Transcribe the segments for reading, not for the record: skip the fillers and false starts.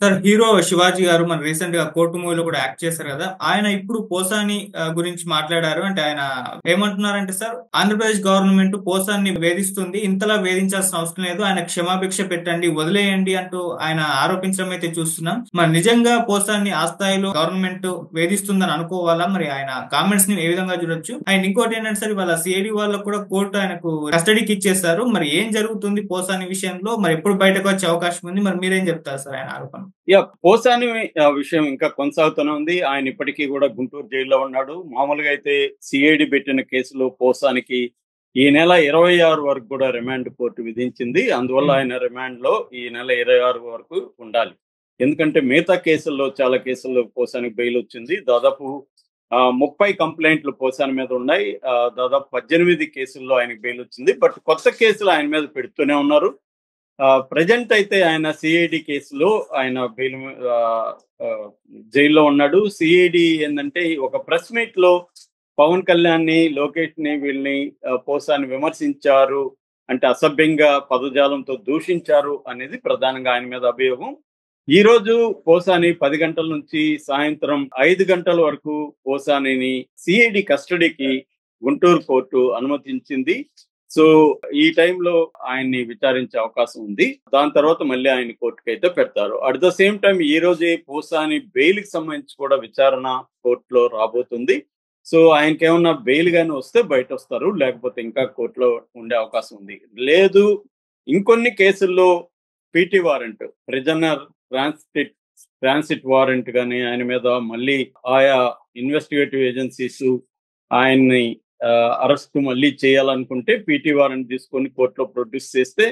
Sir hero 'Shivaji' గారు మన రీసెంట్‌గా 'కోర్టు' మూవీలో కూడా యాక్ట్ చేశారు గదా! ఆయన ఇప్పుడు పోసాని గురించి మాట్లాడారు. అంటే ఆయన ఏమంటున్నారంటే సార్, ఆంధ్రప్రదేశ్ గవర్నమెంట్ పోసాన్ని వేధిస్తుంది. ఇంతలా వేధించాల్సిన అవసరం లేదు. ఆయన క్షమాభిక్ష పెట్టండి, వదిలేయండి అంటూ ఆయన ఆరోపించడం అయితే చూస్తున్నాం. మరి నిజంగా పోసాన్ని ఆ స్థాయిలో గవర్నమెంట్ వేధిస్తుందని అనుకోవాలా? మరి ఆయన కామెంట్స్‌ని ఏ విధంగా చూడొచ్చు? అండ్ ఇంకోటేంటంటే సార్, ఇవాళ సీఐడీ వాళ్ళకి కూడా కోర్టు ఆయనకు కస్టడీకి ఇచ్చేసారు. మరి ఏం జరుగుతుంది పోసాని విషయంలో? మరి ఎప్పుడు బయటకొచ్చే అవకాశం ఉంది? మరి మీరేం చెప్తారు సార్ ఆయన ఆరోపణ? పోసాని విషయం ఇంకా కొనసాగుతూనే ఉంది. ఆయన ఇప్పటికీ కూడా గుంటూరు జైల్లో ఉన్నాడు. మామూలుగా అయితే సిఐడి పెట్టిన కేసులో పోసానికి ఈ నెల 26 వరకు కూడా రిమాండ్ కోర్టు విధించింది. అందువల్ల ఆయన రిమాండ్‌లో ఈ నెల 26 వరకు ఉండాలి. ఎందుకంటే మిగతా కేసుల్లో చాలా కేసుల్లో పోసానికి బెయిల్ వచ్చింది. దాదాపు 30 కంప్లెయింట్లు పోసాని మీద ఉన్నాయి. దాదాపు 18 కేసుల్లో ఆయనకి బెయిల్ వచ్చింది. బట్ కొత్త కేసులు ఆయన మీద పెడుతూనే ఉన్నారు. ప్రెజెంట్ అయితే ఆయన సిఐడి కేసులో ఆయన బెయిల్ జైల్లో ఉన్నాడు. సిఐడి ఏందంటే ఒక ప్రెస్ మీట్ లో పవన్ కళ్యాణ్‌ని, లోకేష్‌ని వీళ్ళని పోసాని విమర్శించారు. అంటే అసభ్యంగా పదజాలంతో దూషించారు అనేది ప్రధానంగా ఆయన మీద అభియోగం. ఈరోజు పోసాని 10 గంటల నుంచి సాయంత్రం 5 గంటల వరకు పోసానిని సిఐడి కస్టడీకి గుంటూరు కోర్టు అనుమతించింది. సో ఈ టైంలో ఆయన్ని విచారించే అవకాశం ఉంది. దాని తర్వాత మళ్ళీ ఆయన కోర్టుకైతే పెడతారు. అట్ ద సేమ్ టైం ఈ రోజే పోసాని బెయిల్ కి సంబంధించి కూడా విచారణ కోర్టులో రాబోతుంది. సో ఆయనకేమన్నా బెయిల్ గాని వస్తే బయట వస్తారు. లేకపోతే ఇంకా కోర్టులో ఉండే అవకాశం ఉంది. లేదు ఇంకొన్ని కేసుల్లో PT warrant, prisoner transit warrant గాని ఆయన మీద మళ్ళీ ఆయా ఇన్వెస్టిగేటివ్ ఏజెన్సీస్ ఆయన్ని అరెస్ట్ మళ్ళీ చేయాలనుకుంటే పీటీ వారెంట్ తీసుకొని కోర్టులో ప్రొడ్యూస్ చేస్తే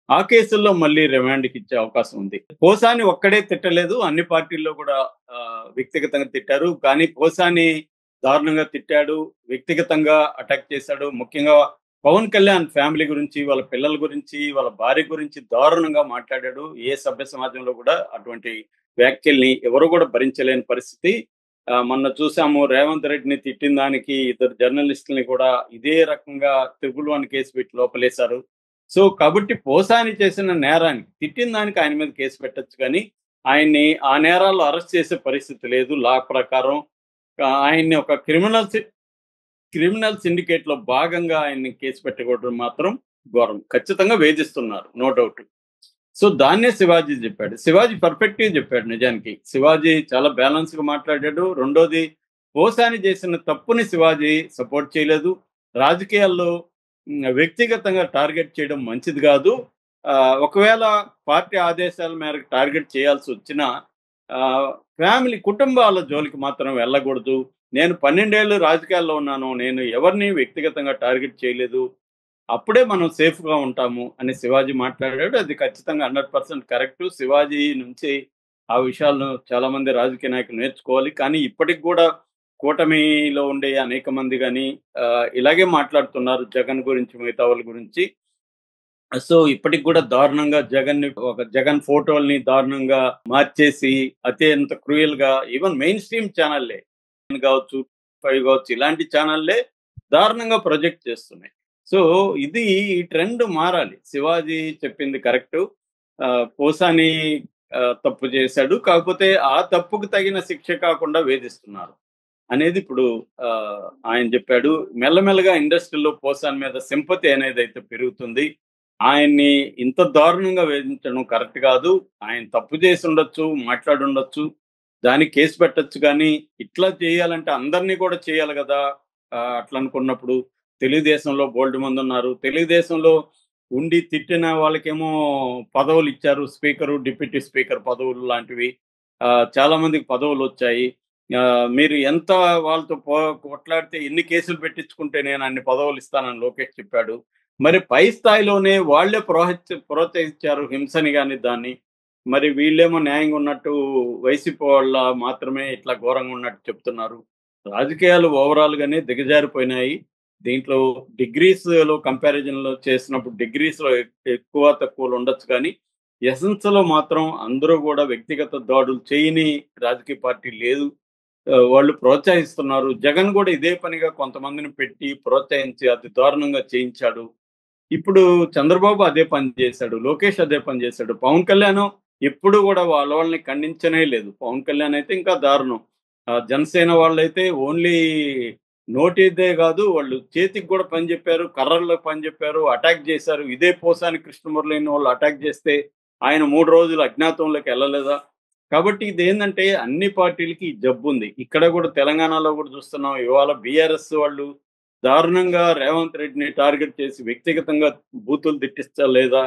ఆ కేసుల్లో మళ్ళీ రిమాండ్కి ఇచ్చే అవకాశం ఉంది. పోసాని ఒక్కడే తిట్టలేదు, అన్ని పార్టీల్లో కూడా వ్యక్తిగతంగా తిట్టారు. కానీ పోసాని దారుణంగా తిట్టాడు, వ్యక్తిగతంగా అటాక్ చేశాడు. ముఖ్యంగా పవన్ కళ్యాణ్ ఫ్యామిలీ గురించి, వాళ్ళ పిల్లల గురించి, వాళ్ళ భార్య గురించి దారుణంగా మాట్లాడాడు. ఏ సభ్య సమాజంలో కూడా అటువంటి వ్యాఖ్యల్ని ఎవరు కూడా భరించలేని పరిస్థితి. మొన్న చూసాము రేవంత్ రెడ్డిని తిట్టిన దానికి ఇద్దరు జర్నలిస్టుల్ని కూడా ఇదే రకంగా 111 కేసు పెట్టి లోపలేశారు. సో కాబట్టి పోసాని చేసిన నేరానికి, తిట్టిన దానికి ఆయన మీద కేసు పెట్టొచ్చు కానీ ఆయన్ని ఆ నేరాల్లో అరెస్ట్ చేసే పరిస్థితి లేదు లా ప్రకారం. ఆయన్ని ఒక క్రిమినల్ సిండికేట్ లో భాగంగా ఆయన్ని కేసు పెట్టకూడదు మాత్రం ఘోరం. ఖచ్చితంగా వేధిస్తున్నారు, నో డౌట్. సో దాన్నే శివాజీ చెప్పాడు. శివాజీ పర్ఫెక్ట్ గా చెప్పాడు. నిజానికి శివాజీ చాలా బ్యాలెన్స్ గా మాట్లాడాడు. రెండోది, పోసాని చేసిన తప్పుని శివాజీ సపోర్ట్ చేయలేదు. రాజకీయాల్లో వ్యక్తిగతంగా టార్గెట్ చేయడం మంచిది కాదు. ఒకవేళ పార్టీ ఆదేశాల మేరకు టార్గెట్ చేయాల్సి వచ్చినా ఫ్యామిలీ, కుటుంబాల జోలికి మాత్రం వెళ్ళకూడదు. నేను 12 ఏళ్ళు రాజకీయాల్లో ఉన్నాను, నేను ఎవరిని వ్యక్తిగతంగా టార్గెట్ చేయలేదు, అప్పుడే మనం సేఫ్ గా ఉంటాము అని శివాజీ మాట్లాడాడు. అది ఖచ్చితంగా 100% కరెక్ట్. శివాజీ నుంచి ఆ విషయాలను చాలా మంది రాజకీయ నాయకులు నేర్చుకోవాలి. కానీ ఇప్పటికి కూడా కూటమిలో ఉండే అనేక మంది కానీ ఇలాగే మాట్లాడుతున్నారు జగన్ గురించి, మిగతా వాళ్ళ గురించి. సో ఇప్పటికి కూడా దారుణంగా జగన్ ఫోటోల్ని దారుణంగా మార్చేసి అత్యంత క్రూయల్ గా, ఈవెన్ మెయిన్ స్ట్రీమ్ ఛానల్లే కావచ్చు, 5 కావచ్చు, ఇలాంటి ఛానల్లే దారుణంగా ప్రొజెక్ట్ చేస్తున్నాయి. సో ఇది ఈ ట్రెండ్ మారాలి. శివాజీ చెప్పింది కరెక్ట్. పోసాని తప్పు చేశాడు, కాకపోతే ఆ తప్పుకు తగిన శిక్ష కాకుండా వేధిస్తున్నారు అనేది ఇప్పుడు ఆయన చెప్పాడు. మెల్లమెల్లగా ఇండస్ట్రీలో పోసాని మీద సింపతి అనేది అయితే పెరుగుతుంది. ఆయన్ని ఇంత దారుణంగా వేధించడం కరెక్ట్ కాదు. ఆయన తప్పు చేసి ఉండొచ్చు, మాట్లాడుండొచ్చు, దానికి కేసు పెట్టచ్చు. కానీ ఇట్లా చేయాలంటే అందరినీ కూడా చేయాలి కదా. అట్లా అనుకున్నప్పుడు తెలుగుదేశంలో బోల్డ్ మంది ఉన్నారు. తెలుగుదేశంలో ఉండి తిట్టిన వాళ్ళకేమో పదవులు ఇచ్చారు, స్పీకరు, డిప్యూటీ స్పీకర్ పదవులు లాంటివి. చాలా మందికి పదవులు వచ్చాయి. మీరు ఎంత వాళ్ళతో కొట్లాడితే ఎన్ని కేసులు పెట్టించుకుంటే నేను అన్ని పదవులు ఇస్తానని లోకేష్ చెప్పాడు. మరి పై స్థాయిలోనే వాళ్లే ప్రోత్సహించారు హింసని కానీ దాన్ని. మరి వీళ్ళేమో న్యాయంగా ఉన్నట్టు వైసీపీ వాళ్ళ మాత్రమే ఇట్లా ఘోరంగా ఉన్నట్టు చెప్తున్నారు. రాజకీయాలు ఓవరాల్ గానే దిగజారిపోయినాయి. దీంట్లో డిగ్రీస్ లో కంపారిజన్ లో చేసినప్పుడు డిగ్రీస్ లో ఎక్కువ తక్కువలు ఉండొచ్చు, కానీ ఎసెన్స్ లో మాత్రం అందరూ కూడా వ్యక్తిగత దాడులు చేయని రాజకీయ పార్టీ లేదు. వాళ్ళు ప్రోత్సహిస్తున్నారు. జగన్ కూడా ఇదే పనిగా కొంతమందిని పెట్టి ప్రోత్సహించి అతి దారుణంగా చేయించాడు. ఇప్పుడు చంద్రబాబు అదే పని చేశాడు, లోకేష్ అదే పని చేశాడు, పవన్ కళ్యాణ్ ఎప్పుడు కూడా వాళ్ళని ఖండించనే లేదు. పవన్ కళ్యాణ్ అయితే ఇంకా దారుణం. జనసేన వాళ్ళైతే ఓన్లీ నోటిదే కాదు, వాళ్ళు చేతికి కూడా పని చెప్పారు, కర్రల్లో పని చెప్పారు, అటాక్ చేశారు. ఇదే పోసాని కృష్ణమురళిని వాళ్ళు అటాక్ చేస్తే ఆయన 3 రోజులు అజ్ఞాతంలోకి వెళ్ళలేదా? కాబట్టి ఇదేందంటే అన్ని పార్టీలకి ఈ జబ్బుంది. ఇక్కడ కూడా తెలంగాణలో కూడా చూస్తున్నాం. ఇవాళ బీఆర్ఎస్ వాళ్ళు దారుణంగా రేవంత్ రెడ్డిని టార్గెట్ చేసి వ్యక్తిగతంగా బూతులు తిట్టిస్తా లేదా?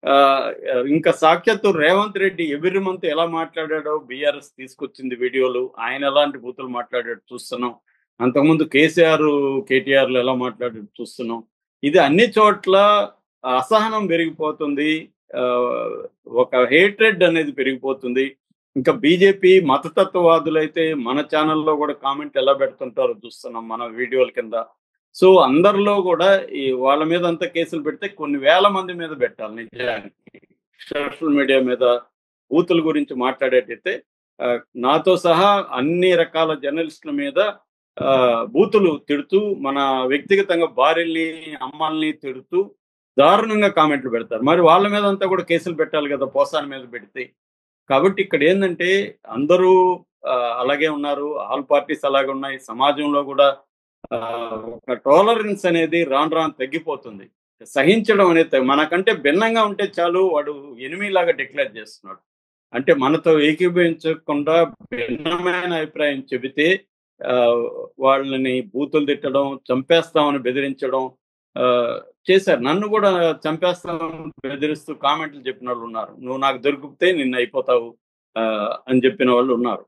ఆహ్, ఇంకా సాక్షాత్తు రేవంత్ రెడ్డి ఎవ్రి మంత్ ఎలా మాట్లాడాడో బీఆర్ఎస్ తీసుకొచ్చింది వీడియోలు. ఆయన ఎలాంటి బూతులు మాట్లాడాడో చూస్తున్నాం. అంతకుముందు కేసీఆర్, కేటీఆర్‌లు ఎలా మాట్లాడాడో చూస్తున్నాం. ఇది అన్ని చోట్ల అసహనం పెరిగిపోతుంది. ఆహ్, ఒక హేట్రెడ్ అనేది పెరిగిపోతుంది. ఇంకా బీజేపీ మతతత్వవాదులైతే మన ఛానెల్‌లో కూడా కామెంట్ ఎలా పెడుతుంటారో చూస్తున్నాం మన వీడియోల కింద. సో, అందరిలో గూడా ఈ వాళ్ళ మీద అంతా కేసులు పెడితే కొన్ని వేల మంది మీద పెట్టాలి నిజానికి. సోషల్ మీడియా మీద బూతుల గురించి మాట్లాడేటైతే నాతో సహా అన్ని రకాల జర్నలిస్టుల మీద బూతులు తిడుతూ, మన వ్యక్తిగతంగా భార్యల్ని, అమ్మల్ని తిడుతూ దారుణంగా కామెంట్లు పెడతారు. మరి వాళ్ళ మీద అంతా కూడా కేసులు పెట్టాలి గదా! పోసాని మీద పెడితే. కాబట్టి ఇక్కడేందంటే అందరూ అలాగే ఉన్నారు. ఆల్ పార్టీస్ అలాగే ఉన్నాయి. సమాజంలో గూడా ఒక టాలరెన్స్ అనేది రాను రాను తగ్గిపోతుంది. సహించడం అనేది మనకంటే భిన్నంగా ఉంటే చాలు వాడు ఎనిమీలాగా డిక్లేర్ చేస్తున్నాడు. అంటే మనతో ఏకీభవించకుండా భిన్నమైన అభిప్రాయం చెబితే ఆహ్, వాళ్ళని బూతులు తిట్టడం, చంపేస్తామని బెదిరించడం ఆహ్, చేశారు. నన్ను గూడా చంపేస్తామని బెదిరిస్తూ కామెంట్లు చెప్పినోళ్ళున్నారు. "నువ్వు నాకు దొరికితే నిన్నయిపోతావు" అని చెప్పిన వాళ్ళున్నారు.